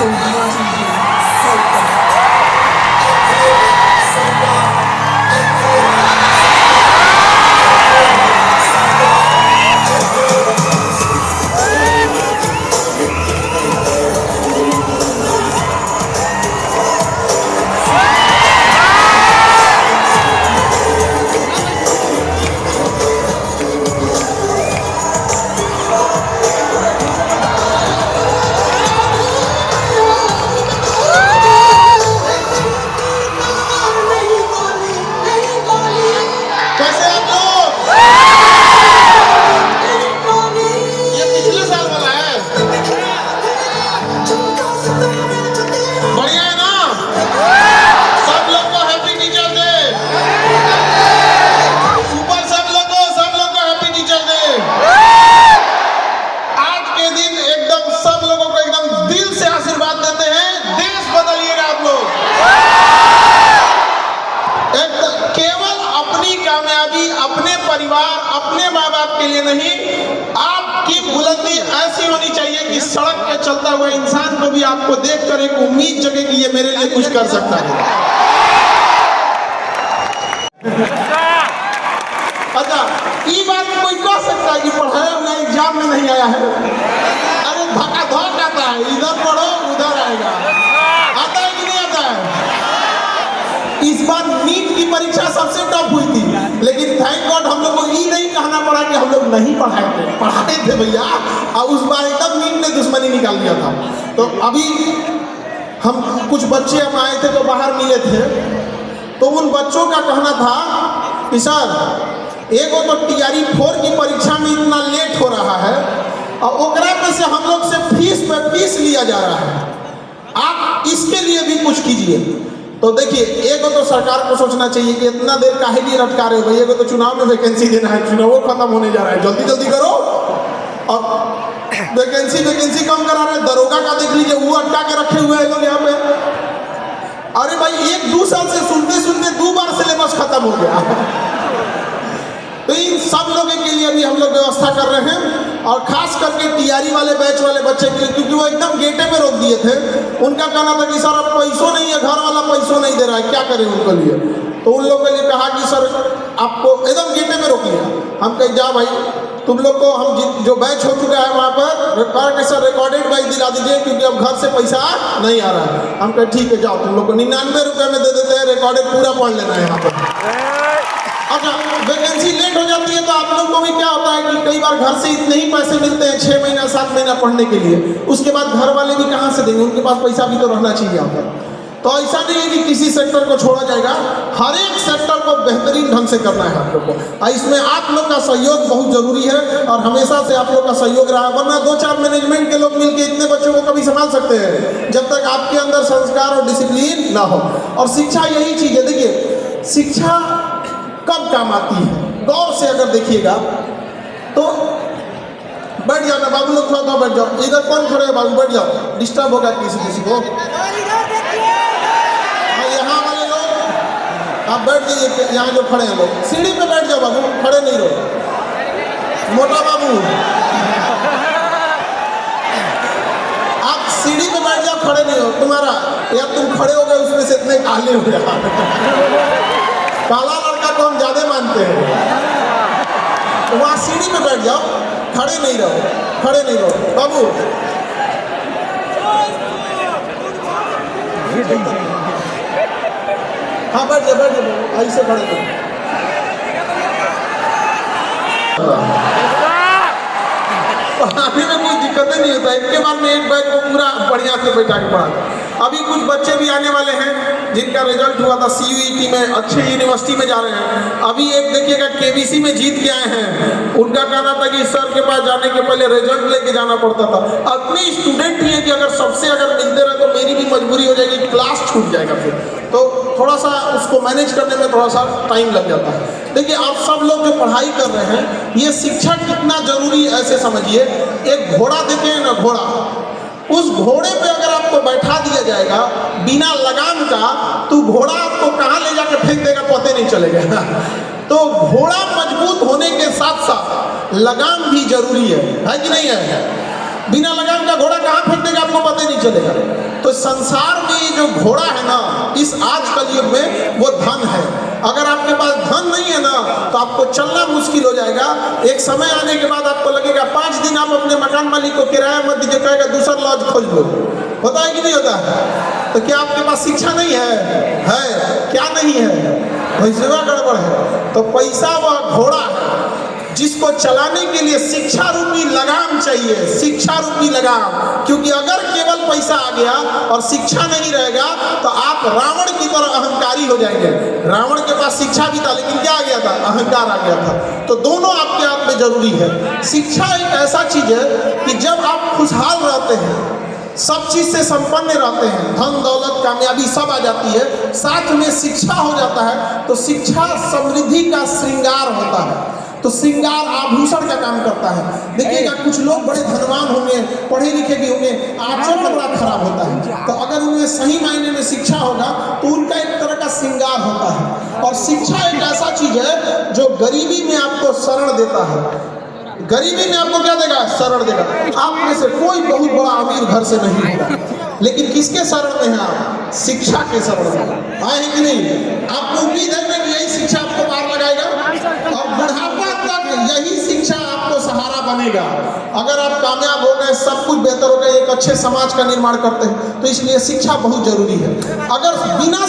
तुम्हारी सल्तनत। अपने माँ बाप के लिए नहीं, आपकी बुलंदी ऐसी होनी चाहिए कि सड़क पे चलता हुआ इंसान को भी आपको देखकर एक उम्मीद जगे कि ये मेरे लिए कुछ कर सकता है। अच्छा, ये बात कोई कह सकता है कि पढ़ाया ना एग्जाम में नहीं आया है? अरे धक्का धक आता है, इधर पढ़ो उधर आएगा। आता है कि नहीं आता है? इस बार नीट की परीक्षा सबसे टफ हुई थी, लेकिन थैंक गॉड हम लोग को ये नहीं कहना पड़ा कि हम लोग नहीं पढ़ाए थे भैया। और उस बार एकदम नीट ने दुश्मनी निकाल दिया था। तो अभी हम कुछ बच्चे हम आए थे तो बाहर मिले थे, तो उन बच्चों का कहना था कि सर एगो तो TRE 4 की परीक्षा में इतना लेट हो रहा है और ओकरा में से हम लोग से फीस पे फीस लिया जा रहा है, आप इसके लिए भी कुछ कीजिए। तो देखिए, एगो तो सरकार को सोचना चाहिए कि इतना देर काहे लिए लटका रहे हो भाई, एगो तो चुनाव में वैकेंसी देना है, चुनाव खत्म होने जा रहा है, जल्दी जल्दी करो। और वैकेंसी कम करा रहे हैं। दरोगा का देख लीजिए, वो अटका के रखे हुए हैं लोग यहाँ पे। अरे भाई 1-2 साल से सुनते सुनते 2 बार सिलेबस खत्म हो गया। तो इन सब लोगों के लिए भी हम लोग व्यवस्था कर रहे हैं, और खास करके TRE वाले बैच वाले बच्चे के लिए, क्योंकि वो एकदम गेटे पे रोक दिए थे। उनका कहना था कि सर अब पैसों नहीं है, घर वाला पैसों नहीं दे रहा है, क्या करें उनके लिए। तो उन लोगों के लिए कहा कि सर आपको एकदम गेटे पे रोक लिया। हम कहे जा भाई, तुम लोग को हम जो बैच हो चुका है वहाँ पर सर रिकॉर्डेड बैच दिला दीजिए, क्योंकि अब घर से पैसा नहीं आ रहा है। हम कहे ठीक है जाओ, तुम लोग को 99 रुपये में दे देते हैं, रिकॉर्डेड पूरा पढ़ लेना है यहाँ पर। अच्छा, वैकेंसी लेट हो जाती है तो आप लोग को भी क्या होता है कि कई बार घर से इतने ही पैसे मिलते हैं 6 महीना 7 महीना पढ़ने के लिए, उसके बाद घर वाले भी कहाँ से देंगे, उनके पास पैसा भी तो रहना चाहिए यहाँ पर। तो ऐसा नहीं है कि किसी सेक्टर को छोड़ा जाएगा, हर एक सेक्टर को बेहतरीन ढंग से करना है आप लोग को। इसमें आप लोग का सहयोग बहुत जरूरी है, और हमेशा से आप लोग का सहयोग रहा। वरना 2-4 मैनेजमेंट के लोग मिलकर इतने बच्चों को कभी संभाल सकते हैं जब तक आपके अंदर संस्कार और डिसिप्लिन ना हो। और शिक्षा यही चीज़ है। देखिए, शिक्षा कब काम आती है, गौर से अगर देखिएगा तो। बैठ जाओ ना बाबू लोग, थोड़ा बैठ जाओ। इधर कौन खड़े है बाबू, बैठ जाओ, डिस्टर्ब होगा किसी को। यहाँ वाले लोग आप बैठ जाइए, यहाँ जो खड़े हैं लोग सीढ़ी पे बैठ जाओ बाबू, खड़े नहीं रहो। मोटा बाबू आप सीढ़ी पे बैठ जाओ, खड़े नहीं हो। तुम्हारा या तुम खड़े हो गए उसमें से इतने काले हो गए। काला लड़का को हम ज्यादा मानते हैं, तो वहाँ सीढ़ी पे बैठ जाओ, खड़े नहीं रहो बाबू। हाँ बैठ जाओ, ऐसे खड़े हो। अभी में कोई दिक्कतें नहीं होता, एक के बाद में एक बैग को पूरा बढ़िया से बैठा के पढ़ा। अभी कुछ बच्चे भी आने वाले हैं जिनका रिजल्ट हुआ था CUET में, अच्छे यूनिवर्सिटी में जा रहे हैं। अभी एक देखिएगा KBC में जीत के आए हैं, उनका कहना था कि सर के पास जाने के पहले रिजल्ट लेके जाना पड़ता था। अपने स्टूडेंट ही है कि अगर सबसे अगर मिलते रहे तो मेरी भी मजबूरी हो जाएगी, क्लास छूट जाएगा फिर, तो थोड़ा सा उसको मैनेज करने में थोड़ा सा टाइम लग जाता है। देखिए, आप सब लोग जो पढ़ाई कर रहे हैं, ये शिक्षा कितना जरूरी है ऐसे समझिए। एक घोड़ा देते हैं ना, घोड़ा, उस घोड़े पे अगर आपको बैठा दिया जाएगा बिना लगाम का, तो घोड़ा आपको कहाँ ले जाकर फेंक देगा पता नहीं चलेगा। तो घोड़ा मजबूत होने के साथ साथ लगाम भी जरूरी है कि नहीं है? बिना लगाम का घोड़ा कहाँ फेंक देगा आपको पता नहीं चलेगा। संसार में ये जो घोड़ा है ना, इस आजकल युग में वो धन है। अगर आपके पास धन नहीं है ना तो आपको चलना मुश्किल हो जाएगा। एक समय आने के बाद आपको लगेगा 5 दिन आप अपने मकान मालिक को किराया मत दीजिए, कहेगा दूसरा लॉज खोज लो। होता है कि नहीं होता है? तो क्या आपके पास शिक्षा नहीं है? क्या नहीं है? वैसे गड़बड़ है। तो पैसा वह घोड़ा है जिसको चलाने के लिए शिक्षा रूपी लगाम चाहिए, शिक्षा रूपी लगाम। क्योंकि अगर केवल पैसा आ गया और शिक्षा नहीं रहेगा तो आप रावण की तरह अहंकारी हो जाएंगे। रावण के पास शिक्षा भी था लेकिन क्या आ गया था? अहंकार आ गया था। तो दोनों आपके आप में जरूरी है। शिक्षा एक ऐसा चीज है कि जब आप खुशहाल रहते हैं, सब चीज से संपन्न रहते हैं, धन दौलत कामयाबी सब आ जाती है, साथ में शिक्षा हो जाता है, तो शिक्षा समृद्धि का श्रृंगार होता है। तो श्रृंगार आभूषण का काम करता है। देखिएगा कुछ लोग बड़े धनवान होंगे, पढ़े लिखे भी होंगे, आचरण बड़ा खराब होता है। तो अगर उनमें सही मायने में शिक्षा होगा तो उनका एक तरह का श्रृंगार होता है। और शिक्षा एक ऐसा चीज है जो गरीबी में आपको शरण देता है। गरीबी में आपको क्या देगा? शरण देगा। आप में से कोई बहुत बड़ा अमीर घर से नहीं होगा, लेकिन किसके शरण में है आप? शिक्षा के शरण में आए कि नहीं? आपको उम्मीद है कि यही शिक्षा आपको पार लगाएगा और बुढ़ापा तक यही शिक्षा आपको सहारा बनेगा। अगर आप कामयाब हो गए, सब कुछ बेहतर हो गए, एक अच्छे समाज का निर्माण करते हैं, तो इसलिए शिक्षा बहुत जरूरी है। अगर बिना